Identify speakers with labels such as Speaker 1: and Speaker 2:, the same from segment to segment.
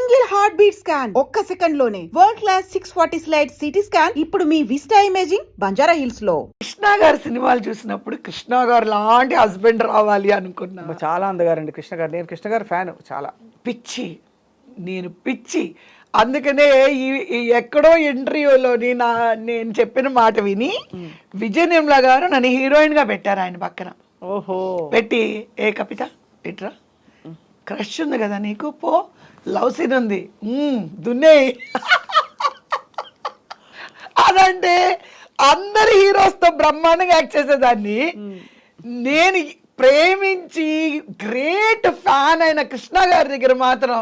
Speaker 1: Single heart beat scan ఒక్క second లోనే world class 640 slide CT scan ఇప్పుడు మీ vista imaging Banjara hills లో.
Speaker 2: కృష్ణ గారి సినిమాలు చూసినప్పుడు కృష్ణ గారు లాంటి హస్బెండ్ రావాలి అనుకున్నా.
Speaker 3: చాలా అందగారండి కృష్ణ గారు. నేను కృష్ణ గారి ఫ్యాన్, చాలా
Speaker 2: పిచ్చి, నేను పిచ్చి. అందుకనే ఈ ఎక్కడో ఇంటర్వ్యూలో నేను చెప్పిన మాట విని విజయ్ నిర్మల గారు నన్ను హీరోయిన్ గా పెట్టారు ఆయన పక్కన.
Speaker 3: ఓహో,
Speaker 2: పెట్టి ఏ కవిత ఇట్రా, క్రష్ ఉంది కదా నీకు, పో లవ్ సీన్ ఉంది దున్నే. అదంటే అందరు హీరోస్తో బ్రహ్మాండంగా యాక్ట్ చేసేదాన్ని. నేను ప్రేమించి గ్రేట్ ఫ్యాన్ అయిన కృష్ణ గారి దగ్గర మాత్రం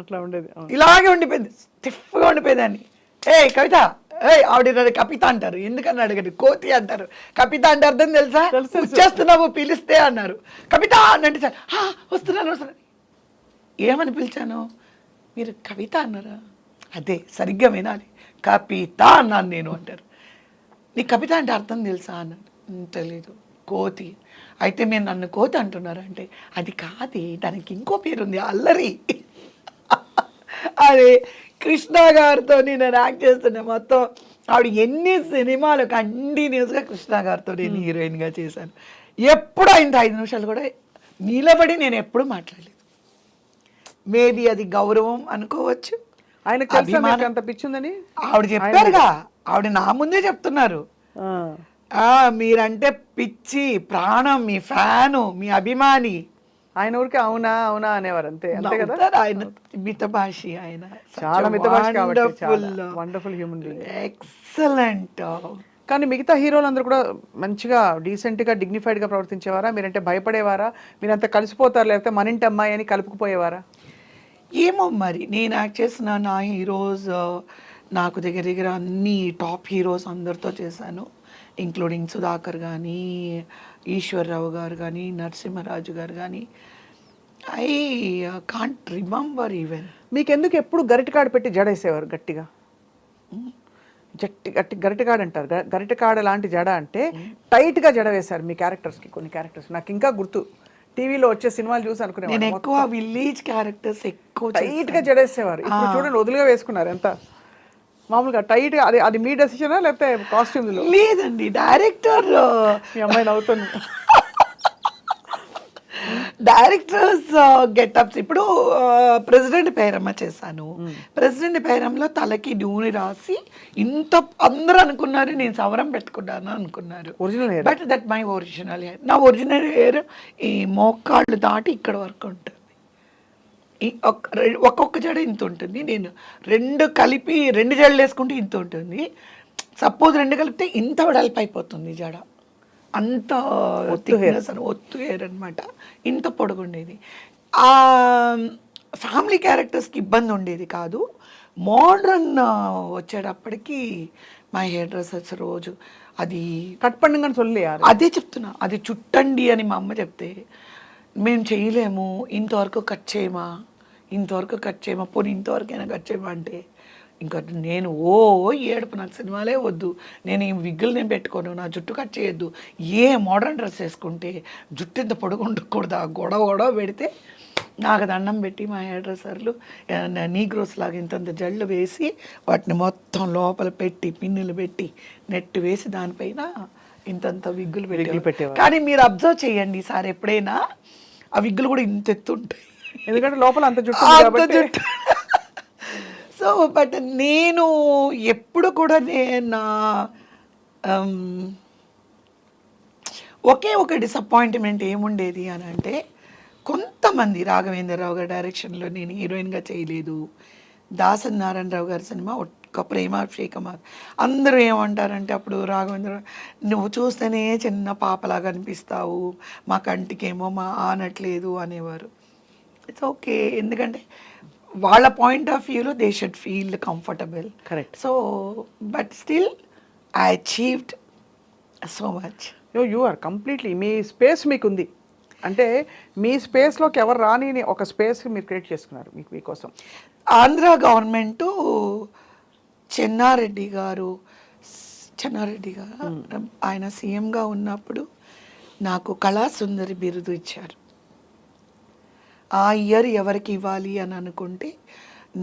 Speaker 3: అట్లా ఉండేది.
Speaker 2: ఇలాగే ఉండిపోయింది, స్టిఫ్గా ఉండిపోయేదాన్ని. ఏ కవిత, ఆవిడ కవిత అంటారు, ఎందుకని అడగండి, కోతి అంటారు. కవిత అంటే అర్థం తెలుసా? వచ్చేస్తున్నావు పిలిస్తే అన్నారు. కవిత అని అంటే వస్తున్నాను వస్తున్నాను. ఏమని పిలిచాను? మీరు కవిత అన్నారా? అదే సరిగ్గా వినాలి, కవిత అన్నాను నేను అంటారు. నీ కవిత అంటే అర్థం తెలుసా అన్నాడు. తెలీదు. కోతి. అయితే మీరు నన్ను కోతి అంటున్నారు అంటే అది కాదు, దానికి ఇంకో పేరుంది, అల్లరి. అదే కృష్ణ గారితో నేను యాక్ట్ చేస్తున్నా. మొత్తం ఆవిడ ఎన్ని సినిమాలు కంటిన్యూస్గా కృష్ణ గారితో నేను హీరోయిన్గా చేశాను. ఎప్పుడు ఆయన 5 నిమిషాలు కూడా నిలబడి నేను ఎప్పుడు మాట్లాడలేదు. మేబీ అది గౌరవం అనుకోవచ్చు.
Speaker 3: ఆయన అంత పిచ్చిందని
Speaker 2: ఆవిడ చెప్పారుగా, ఆవిడ నా ముందే చెప్తున్నారు. మీరంటే పిచ్చి, ప్రాణం, మీ ఫ్యాను, మీ అభిమాని.
Speaker 3: ఆయన ఊరికి అవునా అవునా అనేవారు, అంతే అంతే కదా.
Speaker 2: ఆయన మితభాషి, ఆయన
Speaker 3: చాలా మితభాషి కాబట్టి వండర్ఫుల్ హ్యూమన్ బీయింగ్,
Speaker 2: ఎక్సలెంట్.
Speaker 3: కానీ మిగతా హీరోలు అందరూ కూడా మంచిగా డీసెంట్గా డిగ్నిఫైడ్గా ప్రవర్తించేవారా? మీరంటే భయపడేవారా? మీరంతా కలిసిపోతారు, లేకపోతే మన ఇంటి అమ్మాయి అని కలుపుకుపోయేవారా?
Speaker 2: ఏమో మరి, నేను యాక్ట్ చేసిన నా హీరోస్ నాకు దగ్గర అన్ని టాప్ హీరోస్ అందరితో చేశాను, ఇంక్లూడింగ్ సుధాకర్ కానీ, ఈశ్వర్రావు గారు కానీ, నరసింహరాజు గారు కానీ. I can't remember even.
Speaker 3: మీకెందుకు ఎప్పుడు గరిటకాడ పెట్టి జడేసేవారు గట్టిగా? గట్టి గరిటకాడ అంటారు, గరిటకాడ లాంటి జడ అంటే టైట్గా జడ వేశారు మీ క్యారెక్టర్స్కి. కొన్ని క్యారెక్టర్స్ నాకు ఇంకా గుర్తు, టీవీలో వచ్చే సినిమాలు చూసి అనుకునే
Speaker 2: నేను ఎక్కువ విలేజ్ క్యారెక్టర్స్ ఎక్కువ
Speaker 3: టైట్గా జడేసేవారు. ఇప్పుడు చూడండి వదులుగా వేసుకున్నారు, ఎంత మామూలుగా టైట్గా. అది మీ డెసిషనా లేకపోతే కాస్ట్యూమ్?
Speaker 2: లేదండి, డైరెక్టర్.
Speaker 3: మీ అమ్మాయిని అవుతుంది.
Speaker 2: Directors getups. ఇప్పుడు ప్రెసిడెంట్ పేరమ్మ చేశాను. ప్రెసిడెంట్ పేరంలో తలకి నూనె రాసి ఇంత అందరూ అనుకున్నారు నేను సవరం పెట్టుకున్నాను అనుకున్నారు. But that my original hair. నా ఒరిజినల్ హెయిర్ ఈ మోకాళ్ళు దాటి ఇక్కడ వరకు ఉంటుంది. ఒక్కొక్క జడ ఇంత ఉంటుంది. నేను 2 కలిపి 2 జడలు వేసుకుంటే ఇంత ఉంటుంది. సపోజ్ 2 కలిపితే ఇంత వెడల్పు అయిపోతుంది జడ. అంత థిక్నెస్ అని, ఒత్తు హెయిర్ అనమాట. ఇంత పొడుగుండేది. ఫ్యామిలీ క్యారెక్టర్స్కి ఇబ్బంది ఉండేది కాదు. మోడ్రన్ వచ్చేటప్పటికి మా హెయిర్ డ్రెస్సర్స్ రోజు అది
Speaker 3: కట్ పండుగని చొల్లి,
Speaker 2: అదే చెప్తున్నా, అది చుట్టండి అని మా అమ్మ చెప్తే మేము చేయలేము, ఇంతవరకు కట్ చేయమా, ఇంతవరకు కట్ చేయమా, పోనీ ఇంతవరకైనా కట్ చేయమా అంటే ఇంకా నేను ఏడుపు. నాకు సినిమాలే వద్దు, నేను ఈ విగ్గులు నేను పెట్టుకోను, నా జుట్టు కట్ చేయొద్దు, ఏ మోడర్న్ డ్రెస్ వేసుకుంటే జుట్టు ఇంత పొడుగు ఉండకూడదు, గొడవ పెడితే నాకు దండం పెట్టి మా హెయిర్ డ్రెస్సర్లు నీగ్రోస్ లాగా ఇంతంత జళ్ళు వేసి వాటిని మొత్తం లోపల పెట్టి పిన్నులు పెట్టి నెట్ వేసి దానిపైన ఇంతంత విగ్గులు పెట్టేవారు. కానీ మీరు అబ్జర్వ్ చేయండి సార్, ఎప్పుడైనా ఆ విగ్గులు కూడా ఇంత ఎత్తుంటాయి,
Speaker 3: ఎందుకంటే లోపల అంత జుట్టు.
Speaker 2: సో బట్ నేను ఎప్పుడు కూడా నా ఒకే ఒక డిసప్పాయింట్మెంట్ ఏముండేది అని అంటే, కొంతమంది రాఘవేంద్రరావు గారి డైరెక్షన్లో నేను హీరోయిన్గా చేయలేదు. దాసరి నారాయణరావు గారి సినిమా ఒక్క ప్రేమాభిషేకం. అందరూ ఏమంటారంటే అప్పుడు రాఘవేంద్ర, నువ్వు చూస్తేనే చిన్న పాపలాగా అనిపిస్తావు, మా కంటికేమో మా ఆనట్లేదు అనేవారు. ఇట్స్ ఓకే, ఎందుకంటే వాళ్ళ పాయింట్ ఆఫ్ వ్యూలో they should feel comfortable.
Speaker 3: Correct.
Speaker 2: So but still I achieved so much.
Speaker 3: You are completely, మీ స్పేస్ మీకుంది. అంటే మీ స్పేస్లోకి ఎవరు రాని ఒక స్పేస్ మీరు క్రియేట్ చేసుకున్నారు మీకోసం.
Speaker 2: ఆంధ్ర గవర్నమెంటు చెన్నారెడ్డి గారు ఆయన సీఎంగా ఉన్నప్పుడు నాకు కళాసుందరి బిరుదు ఇచ్చారు. ఆ ఇయర్ ఎవరికి ఇవ్వాలి అని అనుకుంటే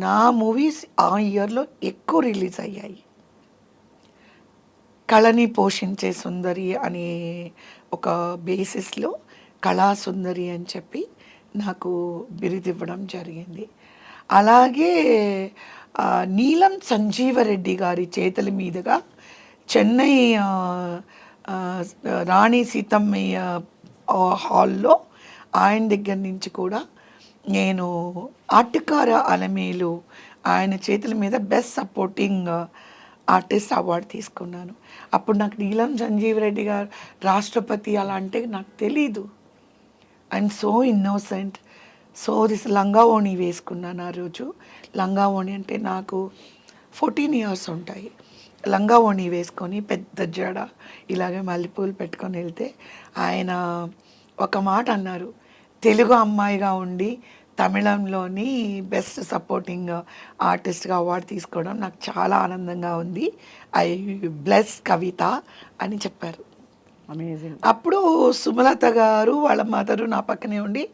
Speaker 2: నా మూవీస్ ఆ ఇయర్లో ఎక్కువ రిలీజ్ అయ్యాయి. కళని పోషించే సుందరి అనే ఒక బేసిస్లో కళా సుందరి అని చెప్పి నాకు బిరుదివ్వడం జరిగింది. అలాగే నీలం సంజీవరెడ్డి గారి చేతుల మీదుగా చెన్నై ఆ, రాణి సీతమ్మయ్య హాల్లో ఆయన దగ్గర నుంచి కూడా నేను ఆటకార అలమేలు ఆయన చేతుల మీద బెస్ట్ సపోర్టింగ్ ఆర్టిస్ట్ అవార్డు తీసుకున్నాను. అప్పుడు నాకు నీలం సంజీవ్ రెడ్డి గారు రాష్ట్రపతి అలా అంటే నాకు తెలీదు. I'm so innocent. So this లంగా ఓణి వేసుకున్నాను ఆ రోజు. లంగా ఓణి అంటే నాకు 14 years ఉంటాయి. లంగా ఓణి వేసుకొని పెద్ద జడ ఇలాగే మల్లెపూలు పెట్టుకొని వెళ్తే ఆయన ఒక మాట అన్నారు, తెలుగు అమ్మాయిగా ఉండి తమిళంలోని బెస్ట్ సపోర్టింగ్ ఆర్టిస్ట్గా అవార్డు తీసుకోవడం నాకు చాలా ఆనందంగా ఉంది. ఐ బ్లెస్ కవిత అని చెప్పారు.
Speaker 3: అమేజింగ్.
Speaker 2: అప్పుడు సుమలత గారు వాళ్ళ మదరు నా పక్కనే ఉండి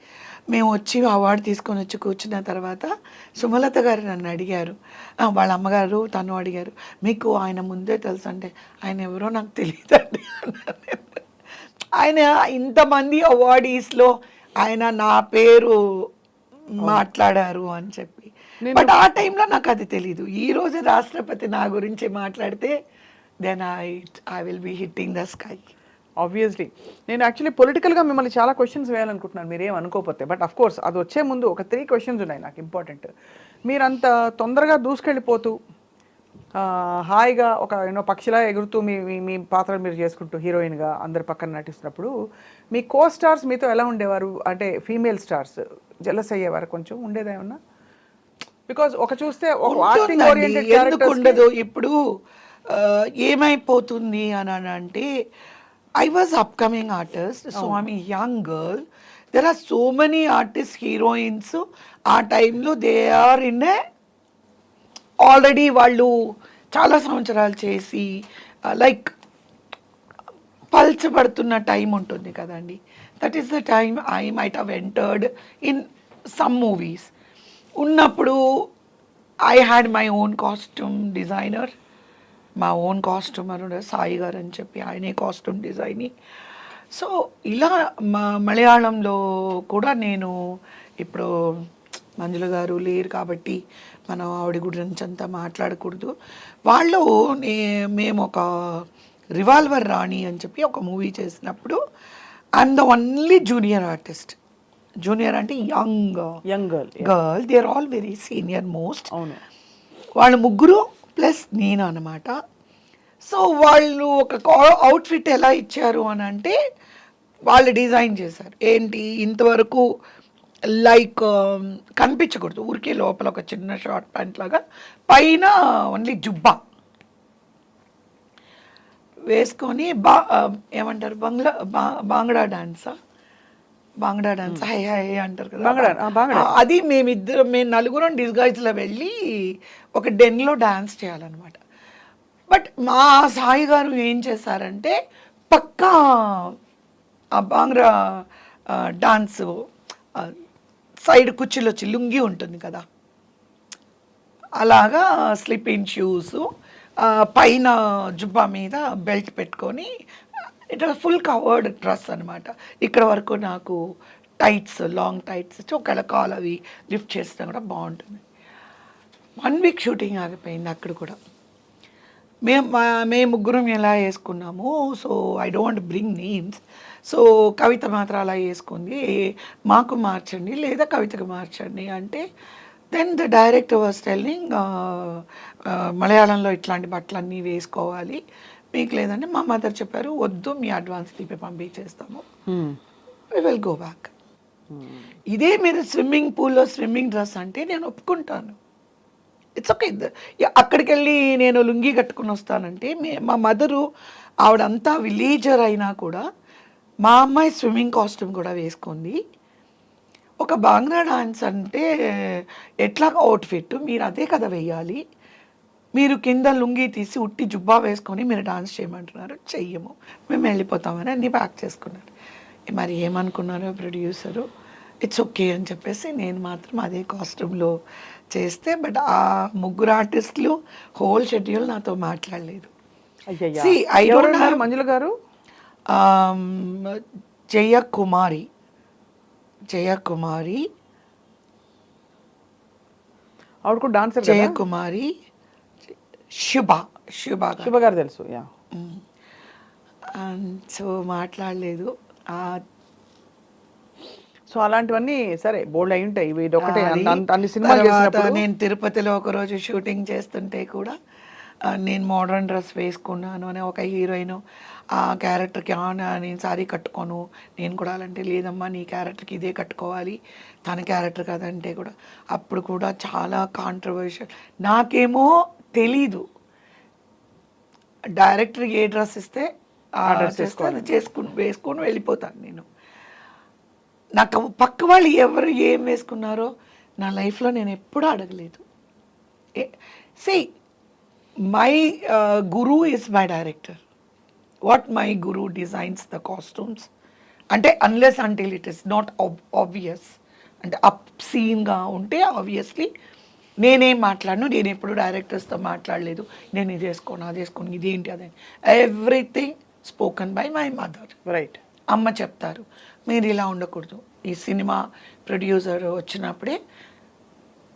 Speaker 2: మేము వచ్చి అవార్డు తీసుకొని వచ్చి కూర్చున్న తర్వాత సుమలత గారు నన్ను అడిగారు, వాళ్ళ అమ్మగారు తను అడిగారు, మీకు ఆయన ముందే తెలుసు అంటే, ఆయన ఎవరో నాకు తెలియదండి. ఆయన ఇంతమంది అవార్డీస్లో ఆయన నా పేరు మాట్లాడారు అని చెప్పి. బట్ ఆ టైంలో నాకు అది తెలీదు. ఈరోజు రాష్ట్రపతి నా గురించి మాట్లాడితే then I will be hitting the sky.
Speaker 3: Obviously నేను యాక్చువల్లీ పొలిటికల్గా మిమ్మల్ని చాలా క్వశ్చన్స్ వేయాలనుకుంటున్నాను, మీరేం అనుకోకపోతే. బట్ అఫ్ కోర్స్ అది వచ్చే ముందు ఒక 3 questions ఉన్నాయి నాకు ఇంపార్టెంట్. మీరు అంత తొందరగా దూసుకెళ్ళిపోతూ హాయిగా ఒక పక్షిలా ఎగురుతూ మీ మీ పాత్రలు మీరు చేసుకుంటూ హీరోయిన్గా అందరి పక్కన నటిస్తున్నప్పుడు మీ స్టార్స్ మీతో ఎలా ఉండేవారు? అంటే ఫీమేల్ స్టార్స్ జెలస్ అయ్యేవారు కొంచెం? ఉండేదేమన్నా? బికాజ్ ఒక చూస్తే ఒక ఆర్టింగ్ ఓరియంటెడ్
Speaker 2: ఎందుకు ఉండదు? ఇప్పుడు ఏమైపోతుంది అని అంటే, I was upcoming artist, so I'm a young girl. There are so many artists, heroines. ఆ టైంలో they are in a already వాళ్ళు చాలా సంవత్సరాలు చేసి లైక్ పల్చబడుతున్న టైం ఉంటుంది కదండి. That is the time I might have entered in some movies. ఉన్నప్పుడు I had my own costume designer, మా ఓన్ కాస్ట్యూమర్ సాయి గారు అని చెప్పి ఆయనే కాస్ట్యూమ్ డిజైనింగ్. సో ఇలా మలయాళంలో కూడా నేను ఇప్పుడు మంజుల గారు లేరు కాబట్టి మనం ఆవిడ గురించి అంతా మాట్లాడకూడదు. వాళ్ళు మేము ఒక రివాల్వర్ రాణి అని చెప్పి ఒక మూవీ చేసినప్పుడు I'm the only junior artist. Junior అంటే young girl, they are all very senior most.
Speaker 3: అవును,
Speaker 2: వాళ్ళు ముగ్గురు ప్లస్ నేను అనమాట. సో వాళ్ళు ఒక అవుట్ఫిట్ ఎలా ఇచ్చారు అని అంటే వాళ్ళు డిజైన్ చేశారు. ఏంటి ఇంతవరకు లైక్ కనిపించకూడదు, ఊరికే లోపల ఒక చిన్న షార్ట్ ప్యాంట్ లాగా, పైన ఓన్లీ జుబ్బా వేసుకొని ఏమంటారు బాంగ్డా డాన్సా, బాంగ్డా డాన్స్ హై హై అంటారు కదా, అది మేము నలుగురం డిస్గైజ్లో వెళ్ళి ఒక డెన్లో డాన్స్ చేయాలన్నమాట. బట్ మా సాయి గారు ఏం చేశారంటే పక్కా ఆ బాంగ్రా డాన్స్ సైడ్ కుర్చీలో వచ్చి లుంగి ఉంటుంది కదా, అలాగా స్లిప్పింగ్ షూస్, పైన జుబ్బా మీద బెల్ట్ పెట్టుకొని it was full covered dress అనమాట. ఇక్కడ వరకు నాకు టైట్స్, లాంగ్ టైట్స్ ఇచ్చి ఒకవేళ కాల్ అవి లిఫ్ట్ చేసినా కూడా బాగుంటుంది. 1 week షూటింగ్ ఆగిపోయింది అక్కడ కూడా. మేము ముగ్గురం ఎలా వేసుకున్నాము. So I don't bring names. So Kavitha మాత్రం అలా వేసుకుంది, మాకు మార్చండి లేదా కవితకు మార్చండి అంటే, then the director was telling మలయాళంలో ఇట్లాంటి బట్టలన్నీ వేసుకోవాలి, మీకు లేదంటే మా మదర్ చెప్పారు వద్దు మీ అడ్వాన్స్ తీపి పంపించేస్తాము, వి విల్ గో బ్యాక్. ఇదే మీరు స్విమ్మింగ్ పూల్లో స్విమ్మింగ్ డ్రెస్ అంటే నేను ఒప్పుకుంటాను, ఇట్స్ ఓకే. అక్కడికి వెళ్ళి నేను లుంగి కట్టుకుని వస్తానంటే మా మదరు ఆవిడంతా విలేజర్ అయినా కూడా మా అమ్మాయి స్విమ్మింగ్ కాస్ట్యూమ్ కూడా వేసుకుంది. ఒక బాంగ్లా డాన్స్ అంటే ఎట్లా అవుట్ఫిట్ మీరు అదే కదా వేయాలి, మీరు కింద లుంగి తీసి ఉట్టి జుబ్బా వేసుకొని మీరు డాన్స్ చేయమంటున్నారు, చెయ్యము మేము వెళ్ళిపోతామని అన్నీ ప్యాక్ చేసుకున్నారు. మరి ఏమనుకున్నారో ప్రొడ్యూసరు, ఇట్స్ ఓకే అని చెప్పేసి నేను మాత్రం అదే కాస్ట్యూమ్లో చేస్తే, బట్ ఆ ముగ్గురు ఆర్టిస్టులు హోల్ షెడ్యూల్ నాతో మాట్లాడలేదు.
Speaker 3: అయ్యయ్యా.
Speaker 2: See, I don't
Speaker 3: ఎవరున్నారు
Speaker 2: have-
Speaker 3: మంజుల గారు?
Speaker 2: జయకుమారి
Speaker 3: ఆవిడ కూడా డాన్సర్ కదా?
Speaker 2: జయకుమారి, శుభ గారు.
Speaker 3: శుభ గారు తెలుసు. యా.
Speaker 2: సో మాట్లాడలేదు.
Speaker 3: సో అలాంటివన్నీ సరే బోల్డ్ అయి ఉంటాయి. ఇది ఒకటే
Speaker 2: అది
Speaker 3: అన్ని సినిమాలు
Speaker 2: తర్వాత
Speaker 3: చేసినప్పుడు
Speaker 2: నేను తిరుపతిలో ఒకరోజు షూటింగ్ చేస్తుంటే కూడా నేను మోడర్న్ డ్రెస్ వేసుకున్నాను అని ఒక హీరోయిన్ ఆ క్యారెక్టర్కి నేను సారీ కట్టుకోను, నేను కూడా అలాంటి లేదమ్మా నీ క్యారెక్టర్కి ఇదే కట్టుకోవాలి, తన క్యారెక్టర్ కదంటే కూడా అప్పుడు కూడా చాలా కాంట్రవర్షియల్. నాకేమో తెలీదు, డైరెక్టర్ ఏ డ్రెస్ ఇస్తే ఆ డ్రెస్ వేసుకొని వెళ్ళిపోతాను నేను. నాకు పక్క వాళ్ళు ఎవరు ఏం వేసుకున్నారో నా లైఫ్లో నేను ఎప్పుడూ అడగలేదు. Say my guru is my director. What my guru designs the costumes అంటే unless until it is not obvious, అంటే అప్ సీన్గా ఉంటే ఆబ్వియస్లీ నేనేం మాట్లాడను. నేను ఎప్పుడు డైరెక్టర్స్తో మాట్లాడలేదు, నేను ఇది వేసుకోను అది వేసుకోను ఇదేంటి అదే, everything spoken by my mother.
Speaker 3: Right.
Speaker 2: అమ్మ చెప్తారు మీరు ఇలా ఉండకూడదు. ఈ సినిమా ప్రొడ్యూసర్ వచ్చినప్పుడే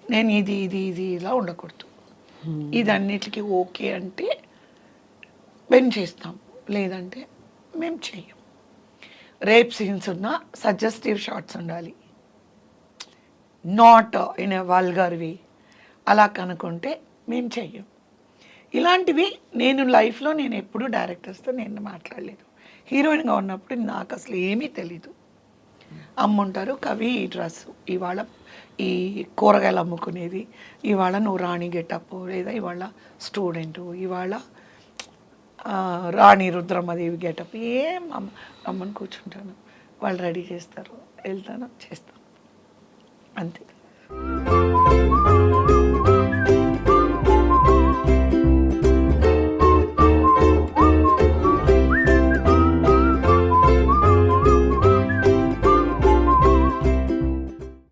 Speaker 2: నేను ఇది ఇది ఇది ఇలా ఉండకూడదు, ఇదన్నిటికీ ఓకే అంటే మేము చేస్తాం, లేదంటే మేము చెయ్యం. రేప్ సీన్స్ ఉన్నా సజెస్టివ్ షార్ట్స్ ఉండాలి, నాట్ ఇన్ ఎ వల్గర్ వే. అలా కనుక్కుంటే మేము చెయ్యం. ఇలాంటివి నేను లైఫ్లో నేను ఎప్పుడూ డైరెక్టర్స్తో నేను మాట్లాడలేదు. హీరోయిన్గా ఉన్నప్పుడు నాకు అసలు ఏమీ తెలీదు. అమ్ముంటారు కవి ఈ డ్రెస్సు, ఇవాళ ఈ కూరగాయలు అమ్ముకునేది, ఇవాళ నువ్వు రాణి గెటప్, లేదా ఇవాళ స్టూడెంటు, ఇవాళ రాణి రుద్రమ్మదేవి గెటప్, ఏం అమ్మని కూర్చుంటాను, వాళ్ళు రెడీ చేస్తారు, వెళ్తాను చేస్తాను అంతే.